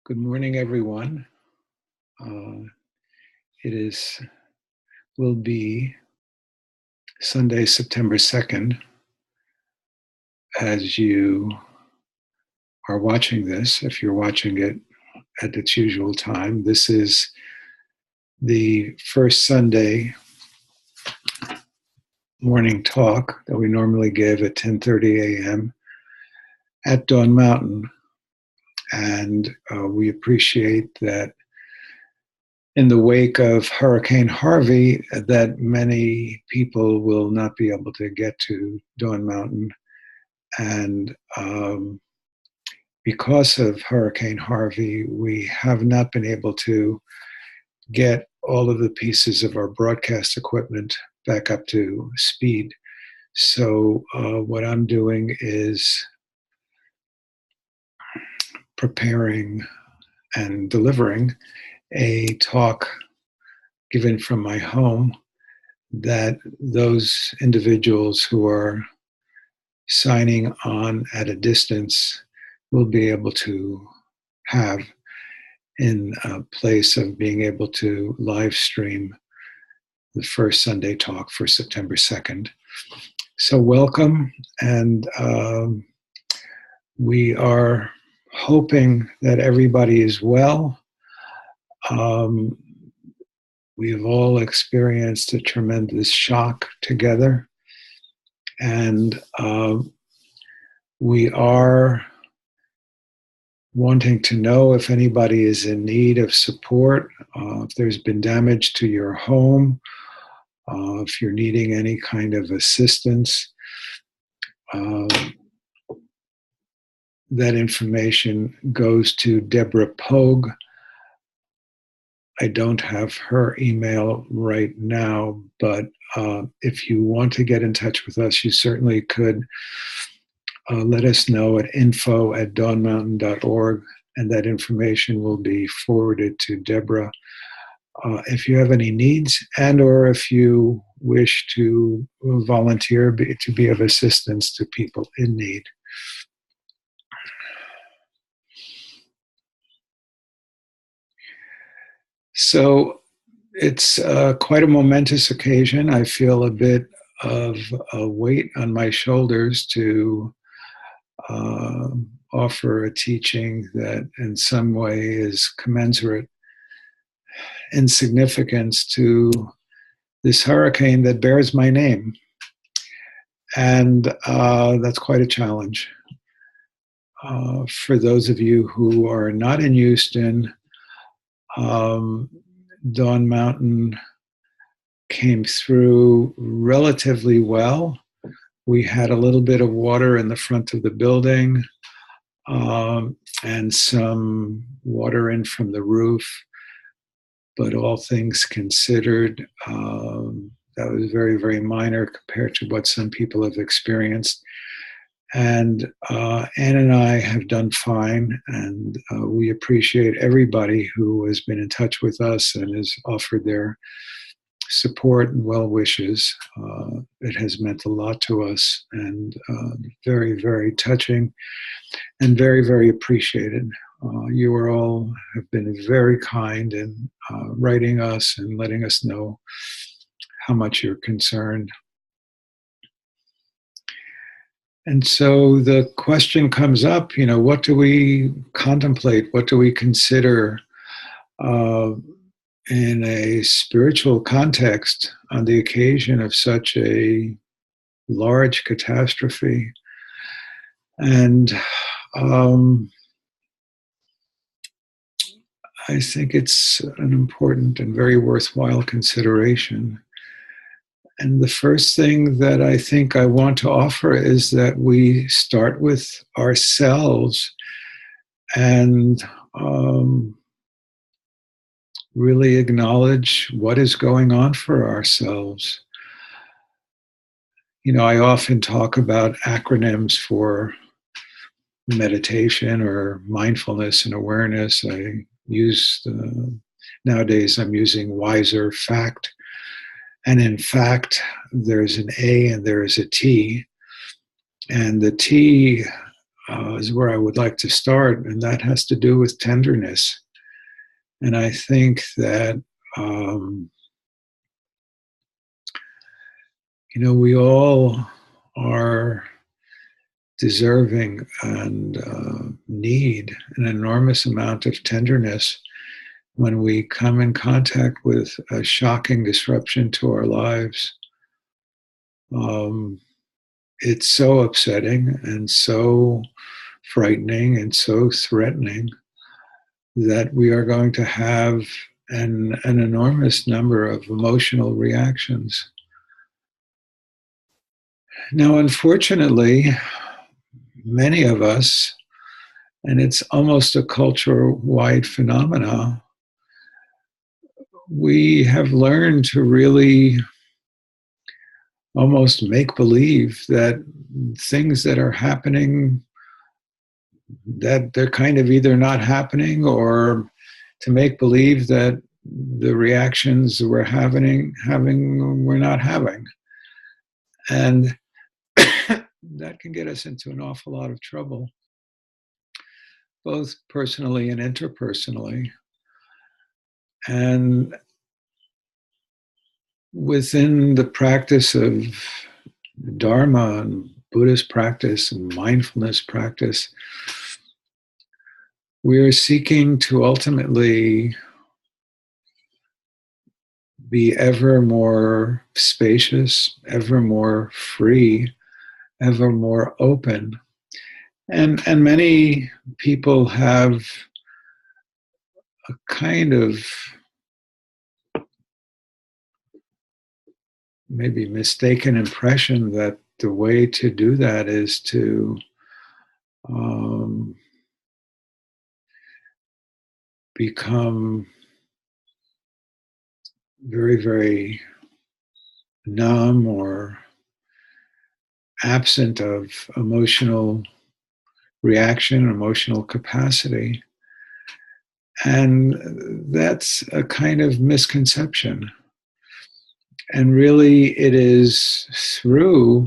Good morning, everyone. Uh, it will be Sunday, September 2nd. As you are watching this, if you're watching it at its usual time, this is the first Sunday morning talk that we normally give at 10:30 a.m. at Dawn Mountain. And we appreciate that in the wake of Hurricane Harvey, that many people will not be able to get to Dawn Mountain. And because of Hurricane Harvey, we have not been able to get all of the pieces of our broadcast equipment back up to speed. So what I'm doing is preparing and delivering a talk given from my home that those individuals who are signing on at a distance will be able to have in a place of being able to live stream the first Sunday talk for September 2nd. So welcome, and we are hoping that everybody is well. We have all experienced a tremendous shock together, and we are wanting to know if anybody is in need of support, if there's been damage to your home, if you're needing any kind of assistance. That information goes to Deborah Pogue. I don't have her email right now, but if you want to get in touch with us, you certainly could let us know at info@dawnmountain.org, and that information will be forwarded to Deborah. If you have any needs and or if you wish to volunteer to be of assistance to people in need. So it's quite a momentous occasion. I feel a bit of a weight on my shoulders to offer a teaching that in some way is commensurate in significance to this hurricane that bears my name. And that's quite a challenge. For those of you who are not in Houston, Dawn Mountain came through relatively well. We had a little bit of water in the front of the building and some water in from the roof. But all things considered, that was very, very minor compared to what some people have experienced. And Ann and I have done fine, and we appreciate everybody who has been in touch with us and has offered their support and well wishes. It has meant a lot to us, and very, very touching and very, very appreciated. You are all have been very kind in writing us and letting us know how much you're concerned. And so the question comes up, what do we contemplate? What do we consider in a spiritual context on the occasion of such a large catastrophe? And I think it's an important and very worthwhile consideration. And the first thing that I think I want to offer is that we start with ourselves and really acknowledge what is going on for ourselves. I often talk about acronyms for meditation or mindfulness and awareness. Nowadays I'm using wiser, fact. And in fact, there's an A and there is a T. And the T is where I would like to start, and that has to do with tenderness. And I think that, um, we all are deserving and need an enormous amount of tenderness when we come in contact with a shocking disruption to our lives. Um, it's so upsetting and so frightening and so threatening that we are going to have an enormous number of emotional reactions. Now, unfortunately, many of us, and it's almost a culture-wide phenomenon, we have learned to really almost make believe that things that are happening, that they're kind of either not happening, or to make believe that the reactions we're not having. And that can get us into an awful lot of trouble, both personally and interpersonally. And within the practice of Dharma and Buddhist practice and mindfulness practice, we are seeking to ultimately be ever more spacious, ever more free, ever more open. And many people have a kind of maybe mistaken impression that the way to do that is to become very, very numb or absent of emotional reaction, emotional capacity. And that's a kind of misconception. And really, it is through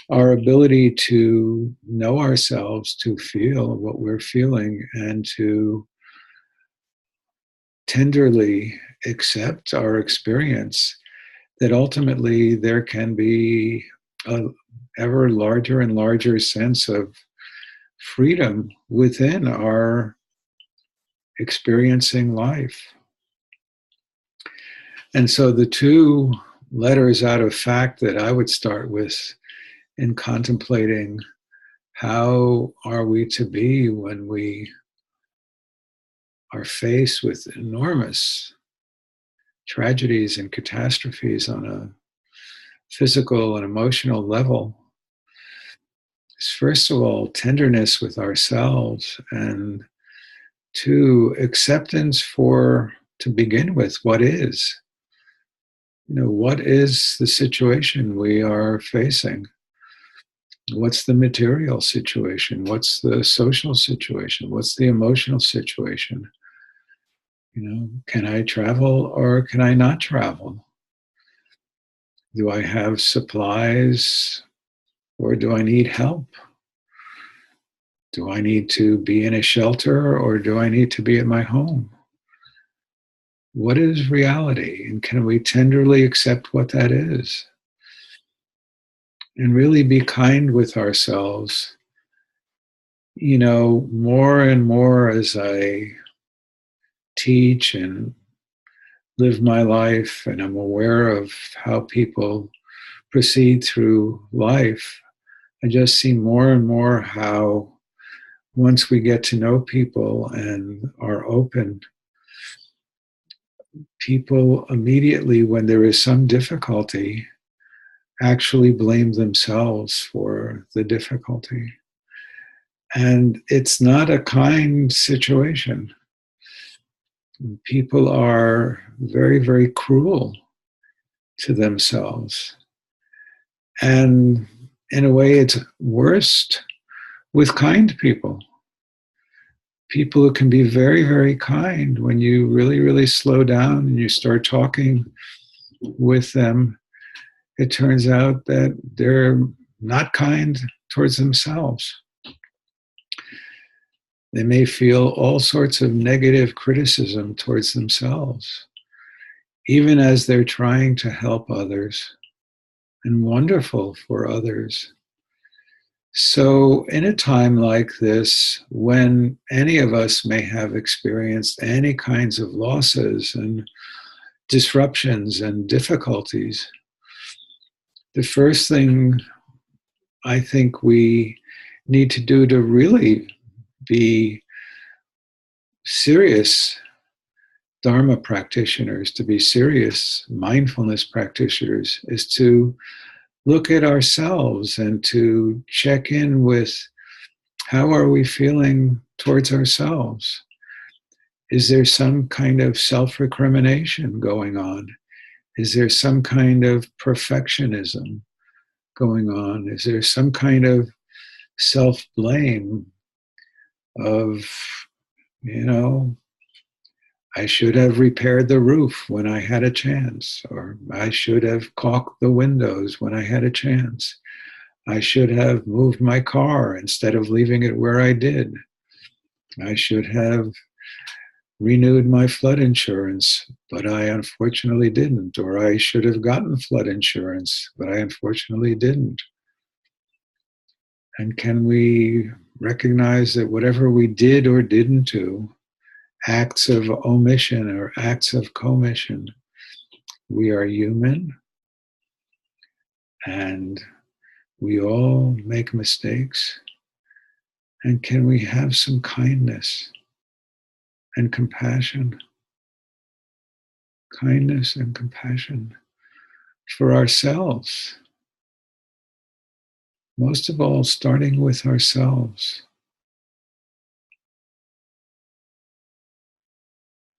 our ability to know ourselves, to feel what we're feeling, and to tenderly accept our experience, that ultimately there can be a ever larger and larger sense of freedom within our experiencing life. And so the two letters out of fact that I would start with in contemplating how are we to be when we are faced with enormous tragedies and catastrophes on a physical and emotional level, is first of all tenderness with ourselves, and two, acceptance for, to begin with, what is. What is the situation we are facing? What's the material situation? What's the social situation? What's the emotional situation? Can I travel or can I not travel? Do I have supplies or do I need help? Do I need to be in a shelter or do I need to be at my home? What is reality? And can we tenderly accept what that is? And really be kind with ourselves. More and more as I teach and live my life, and I'm aware of how people proceed through life, I just see more and more how once we get to know people and are open, people immediately, when there is some difficulty, actually blame themselves for the difficulty. And it's not a kind situation. People are very, very cruel to themselves. And in a way, it's worst with kind people. People who can be very, very kind when you really, really slow down and you start talking with them. It turns out that they're not kind towards themselves. They may feel all sorts of negative criticism towards themselves, even as they're trying to help others and wonderful for others. So, in a time like this, when any of us may have experienced any kinds of losses and disruptions and difficulties, the first thing I think we need to do to really be serious Dharma practitioners, to be serious mindfulness practitioners, is to look at ourselves and to check in with how are we feeling towards ourselves? Is there some kind of self-recrimination going on? Is there some kind of perfectionism going on? Is there some kind of self-blame of, you know, I should have repaired the roof when I had a chance, or I should have caulked the windows when I had a chance. I should have moved my car instead of leaving it where I did. I should have renewed my flood insurance, but I unfortunately didn't. Or I should have gotten flood insurance, but I unfortunately didn't. And can we recognize that whatever we did or didn't do, acts of omission or acts of commission, we are human and we all make mistakes. And can we have some kindness and compassion? Kindness and compassion for ourselves. Most of all, starting with ourselves.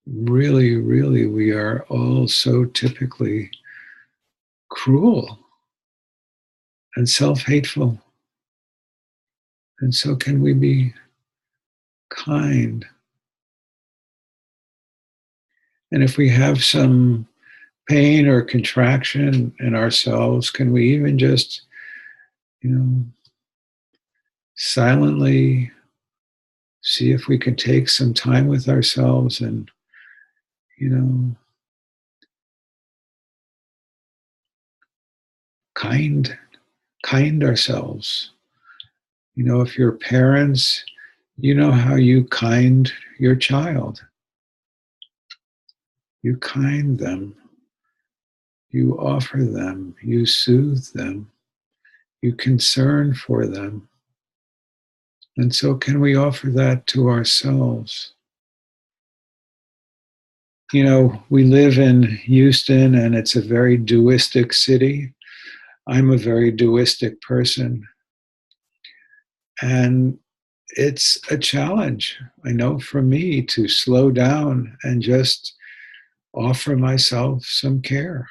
Really, really, we are all so typically cruel and self-hateful. And so can we be kind? And if we have some pain or contraction in ourselves, can we even just, silently see if we can take some time with ourselves and, kind ourselves. If you're parents, you know how you kind your child. You kind them. You offer them. You soothe them. You concern for them. And so can we offer that to ourselves? We live in Houston and it's a very duistic city. I'm a very duistic person. And it's a challenge, I know, for me to slow down and just offer myself some care.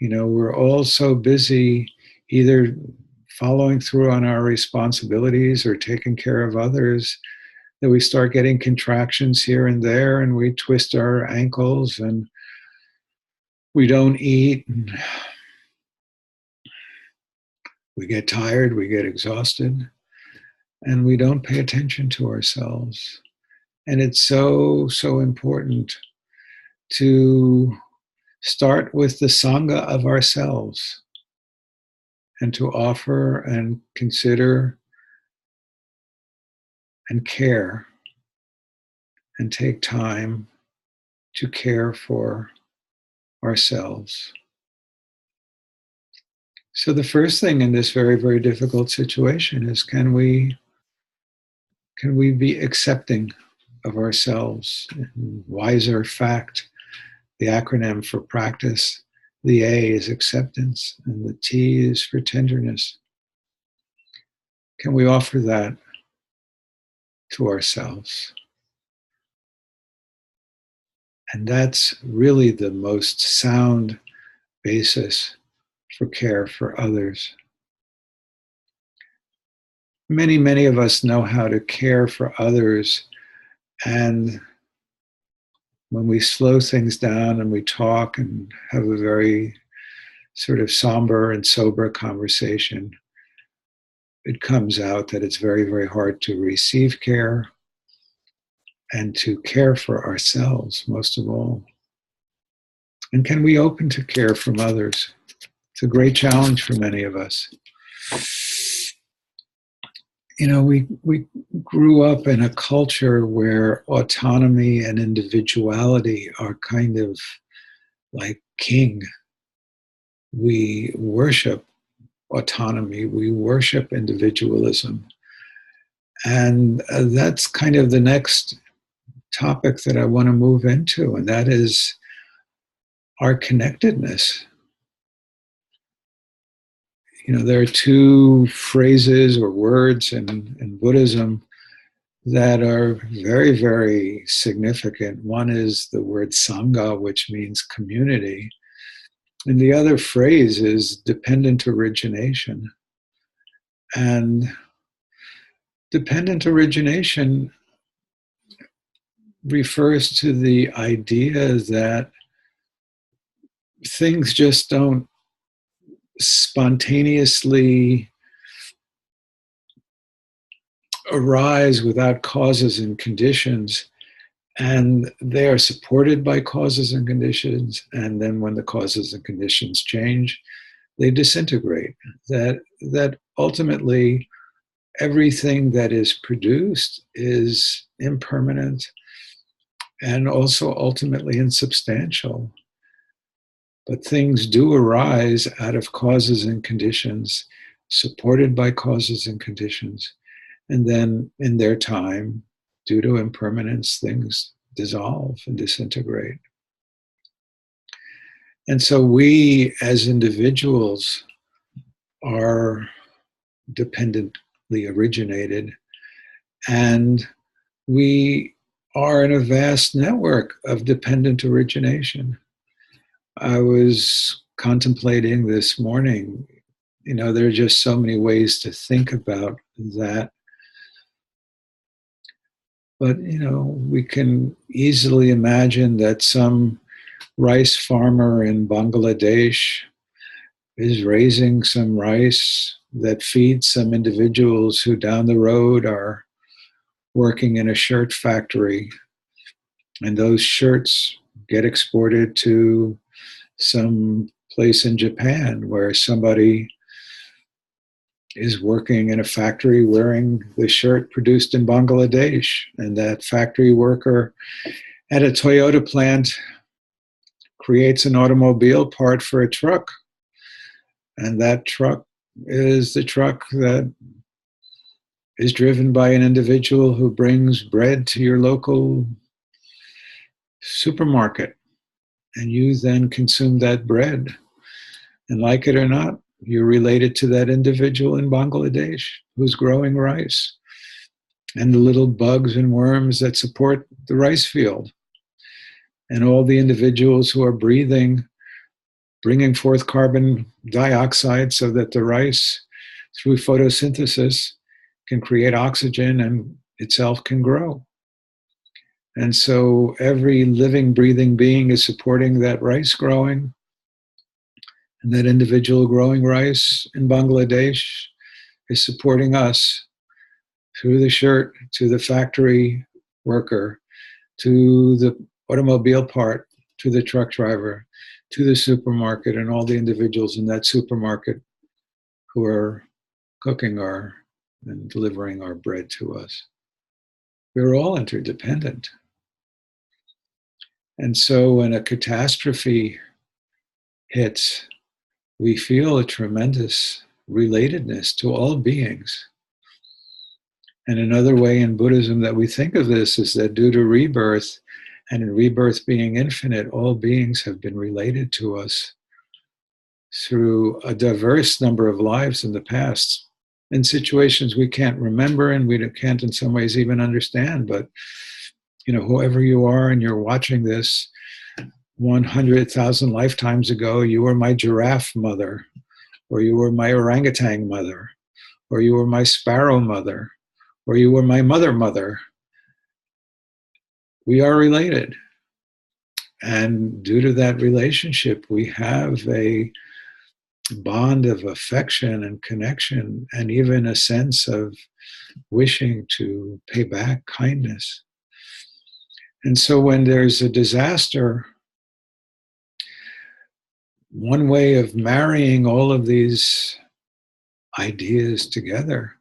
We're all so busy either following through on our responsibilities or taking care of others that we start getting contractions here and there and we twist our ankles and we don't eat and we get tired, we get exhausted, and we don't pay attention to ourselves. And it's so, so important to start with the Sangha of ourselves and to offer and consider and care and take time to care for ourselves. So the first thing in this very, very difficult situation is can we be accepting of ourselves? In wiser fact, the acronym for practice, the A is acceptance and the T is for tenderness. Can we offer that to ourselves? And that's really the most sound basis for care for others. Many, many of us know how to care for others, and when we slow things down and we talk and have a very sort of somber and sober conversation, it comes out that it's very, very hard to receive care and to care for ourselves, most of all. And can we open to care from others? It's a great challenge for many of us. You know, we grew up in a culture where autonomy and individuality are kind of like king. We worship autonomy, we worship individualism. And that's kind of the next topic that I want to move into, and that is our connectedness. You know, there are two phrases or words in Buddhism that are very, very significant. One is the word Sangha, which means community. And the other phrase is dependent origination. And dependent origination refers to the idea that things just don't spontaneously arise without causes and conditions, and they are supported by causes and conditions, and then when the causes and conditions change, they disintegrate. That ultimately everything that is produced is impermanent and also ultimately insubstantial. But things do arise out of causes and conditions, supported by causes and conditions. And then in their time, due to impermanence, things dissolve and disintegrate. And so we as individuals are dependently originated, and we are in a vast network of dependent origination. I was contemplating this morning, you know, there are just so many ways to think about that. But, you know, we can easily imagine that some rice farmer in Bangladesh is raising some rice that feeds some individuals who down the road are working in a shirt factory. And those shirts get exported to some place in Japan where somebody is working in a factory wearing the shirt produced in Bangladesh. And that factory worker at a Toyota plant creates an automobile part for a truck. And that truck is the truck that is driven by an individual who brings bread to your local supermarket. And you then consume that bread. And like it or not, you're related to that individual in Bangladesh who's growing rice and the little bugs and worms that support the rice field. And all the individuals who are breathing, bringing forth carbon dioxide so that the rice, through photosynthesis, can create oxygen and itself can grow. And so every living, breathing being is supporting that rice growing. And that individual growing rice in Bangladesh is supporting us through the shirt, to the factory worker, to the automobile part, to the truck driver, to the supermarket, and all the individuals in that supermarket who are cooking our and delivering our bread to us. We're all interdependent. And so when a catastrophe hits, we feel a tremendous relatedness to all beings. And another way in Buddhism that we think of this is that due to rebirth, and in rebirth being infinite, all beings have been related to us through a diverse number of lives in the past, in situations we can't remember and we can't in some ways even understand. But, you know, whoever you are and you're watching this, 100,000 lifetimes ago, you were my giraffe mother, or you were my orangutan mother, or you were my sparrow mother, or you were my mother. We are related. And due to that relationship, we have a bond of affection and connection, and even a sense of wishing to pay back kindness. And so when there's a disaster, one way of marrying all of these ideas together,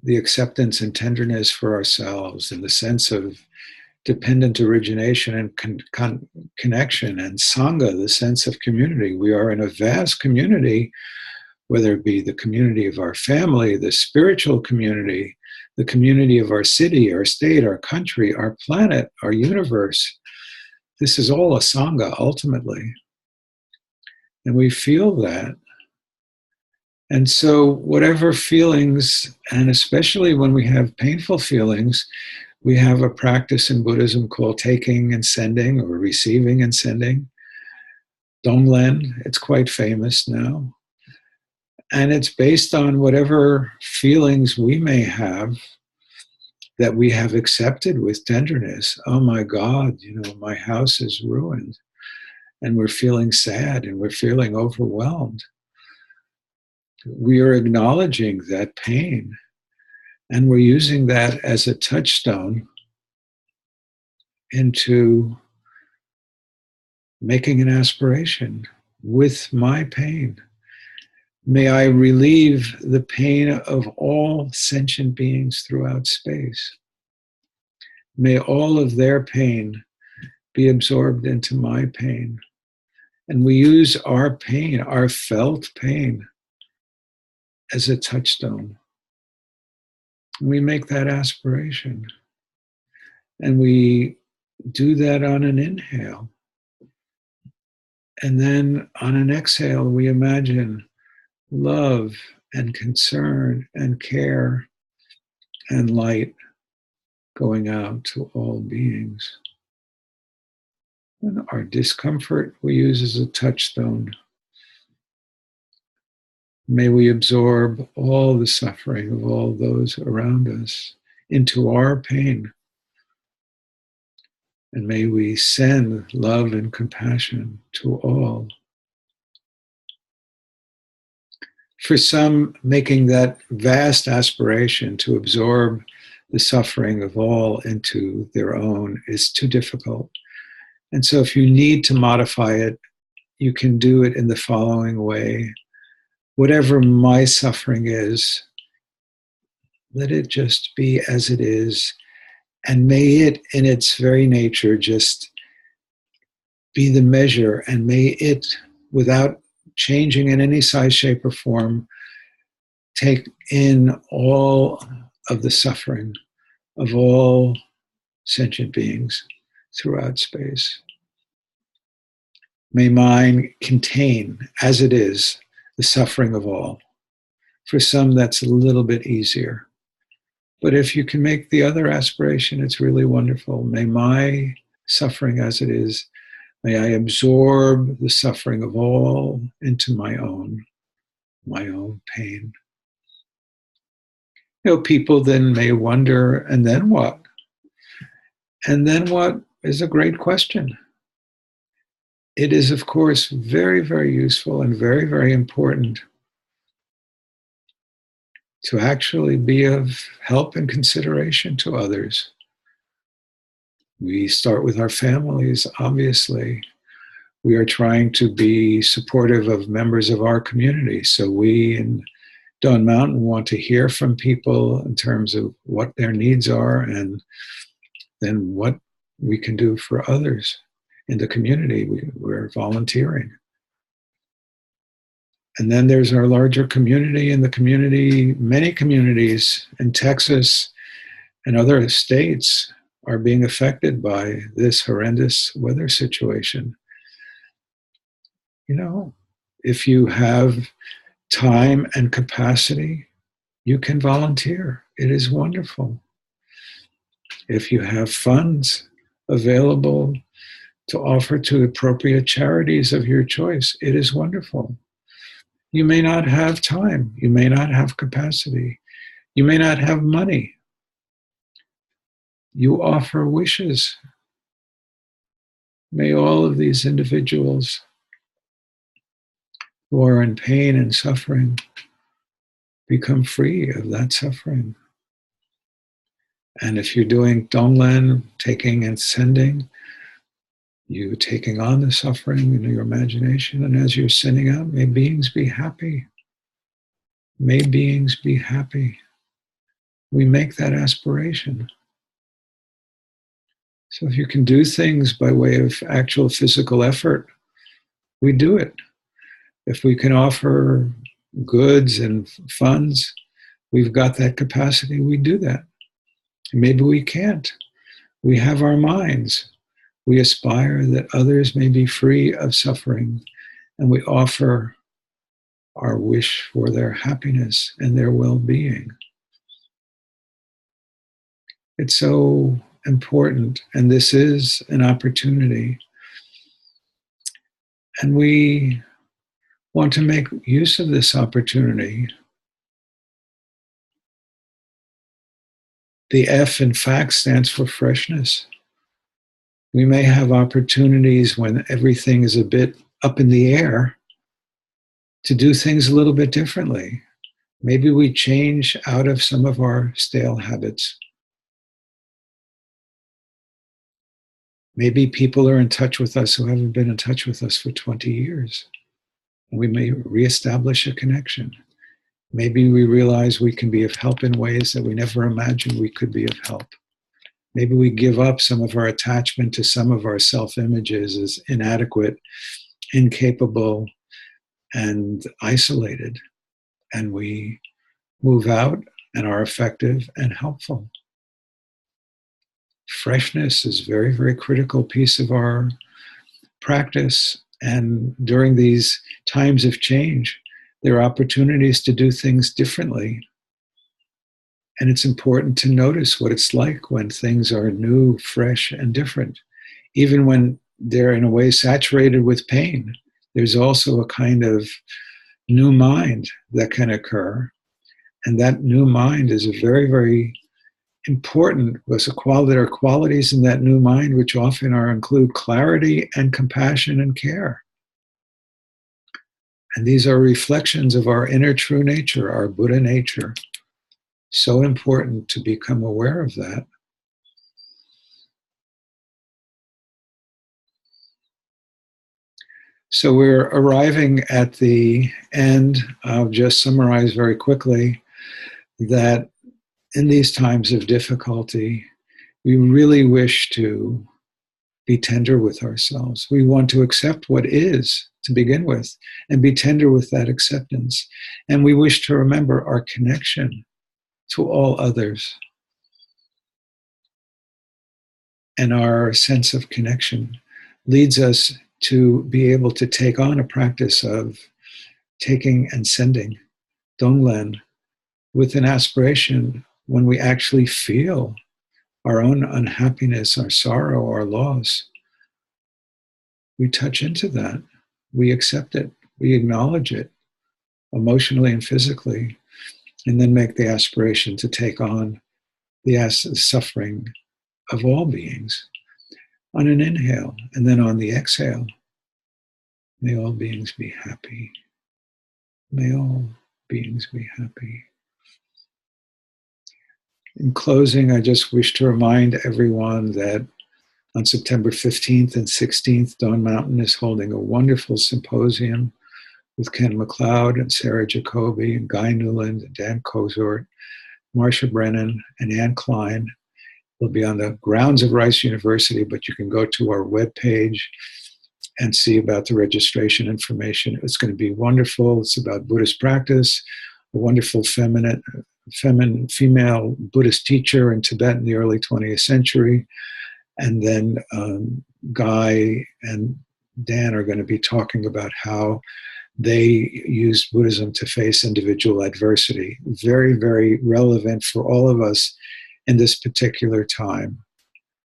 the acceptance and tenderness for ourselves, and the sense of dependent origination and connection, and Sangha, the sense of community. We are in a vast community, whether it be the community of our family, the spiritual community, the community of our city, our state, our country, our planet, our universe. This is all a Sangha ultimately. And we feel that. And so, whatever feelings, and especially when we have painful feelings, we have a practice in Buddhism called taking and sending, or receiving and sending. Donglen, it's quite famous now. And it's based on whatever feelings we may have that we have accepted with tenderness. Oh my God, my house is ruined. And we're feeling sad and we're feeling overwhelmed. We are acknowledging that pain, and we're using that as a touchstone into making an aspiration. With my pain, may I relieve the pain of all sentient beings throughout space. May all of their pain be absorbed into my pain. And we use our pain, our felt pain, as a touchstone. We make that aspiration. And we do that on an inhale. And then on an exhale, we imagine love and concern and care and light going out to all beings. And our discomfort we use as a touchstone. May we absorb all the suffering of all those around us into our pain. And may we send love and compassion to all. For some, making that vast aspiration to absorb the suffering of all into their own is too difficult. And so if you need to modify it, you can do it in the following way. Whatever my suffering is, let it just be as it is. And may it, in its very nature, just be the measure. And may it, without changing in any size, shape, or form, take in all of the suffering of all sentient beings throughout space. May mine contain, as it is, the suffering of all. For some, that's a little bit easier. But if you can make the other aspiration, it's really wonderful. May my suffering as it is, may I absorb the suffering of all into my own pain. People then may wonder, and then what? And then what is a great question. It is, of course, very, very useful and very, very important to actually be of help and consideration to others. We start with our families, obviously. We are trying to be supportive of members of our community. So we in Dawn Mountain want to hear from people in terms of what their needs are and then what we can do for others in the community. We're volunteering. And then there's our larger community, and the community, many communities in Texas and other states are being affected by this horrendous weather situation. If you have time and capacity, you can volunteer. It is wonderful. If you have funds available to offer to appropriate charities of your choice, it is wonderful. You may not have time. You may not have capacity. You may not have money. You offer wishes. May all of these individuals who are in pain and suffering become free of that suffering. And if you're doing Donglen, taking and sending, you taking on the suffering in your imagination, and as you're sending out, may beings be happy. May beings be happy. We make that aspiration. So if you can do things by way of actual physical effort, we do it. If we can offer goods and funds, we've got that capacity, we do that. Maybe we can't. We have our minds. We aspire that others may be free of suffering, and we offer our wish for their happiness and their well-being. It's so important, and this is an opportunity. And we want to make use of this opportunity. The F in fact stands for freshness. We may have opportunities when everything is a bit up in the air to do things a little bit differently. Maybe we change out of some of our stale habits. Maybe people are in touch with us who haven't been in touch with us for 20 years. And we may reestablish a connection. Maybe we realize we can be of help in ways that we never imagined we could be of help. Maybe we give up some of our attachment to some of our self-images as inadequate, incapable, and isolated. And we move out and are effective and helpful. Freshness is a very, very critical piece of our practice. And during these times of change, there are opportunities to do things differently. And it's important to notice what it's like when things are new, fresh, and different. Even when they're in a way saturated with pain, there's also a kind of new mind that can occur. And that new mind is a very, very important, because there are qualities in that new mind which often include clarity and compassion and care. And these are reflections of our inner true nature, our Buddha nature. So important to become aware of that. So we're arriving at the end. I'll just summarize very quickly that in these times of difficulty, we really wish to be tender with ourselves. We want to accept what is to begin with and be tender with that acceptance. And we wish to remember our connection to all others. And our sense of connection leads us to be able to take on a practice of taking and sending Donglen with an aspiration when we actually feel our own unhappiness, our sorrow, our loss. We touch into that. We accept it. We acknowledge it emotionally and physically, and then make the aspiration to take on the suffering of all beings on an inhale, and then on the exhale, may all beings be happy. May all beings be happy. In closing, I just wish to remind everyone that on September 15th and 16th, Dawn Mountain is holding a wonderful symposium with Ken McLeod and Sarah Jacoby and Guy Newland and Dan Kozort, Marsha Brennan and Ann Klein. Will be on the grounds of Rice University, but you can go to our webpage and see about the registration information. It's going to be wonderful. It's about Buddhist practice, a wonderful female Buddhist teacher in Tibet in the early 20th century. And then Guy and Dan are going to be talking about how they used Buddhism to face individual adversity. Very, very relevant for all of us in this particular time,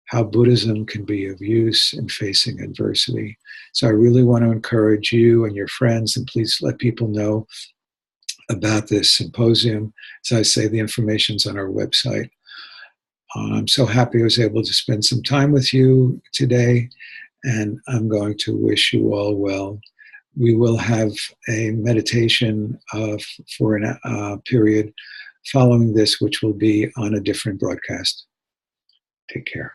how Buddhism can be of use in facing adversity. So I really want to encourage you and your friends, and please let people know about this symposium. As I say, the information's on our website. I'm so happy I was able to spend some time with you today, and I'm going to wish you all well. we will have a meditation for a period following this, which will be on a different broadcast. Take care.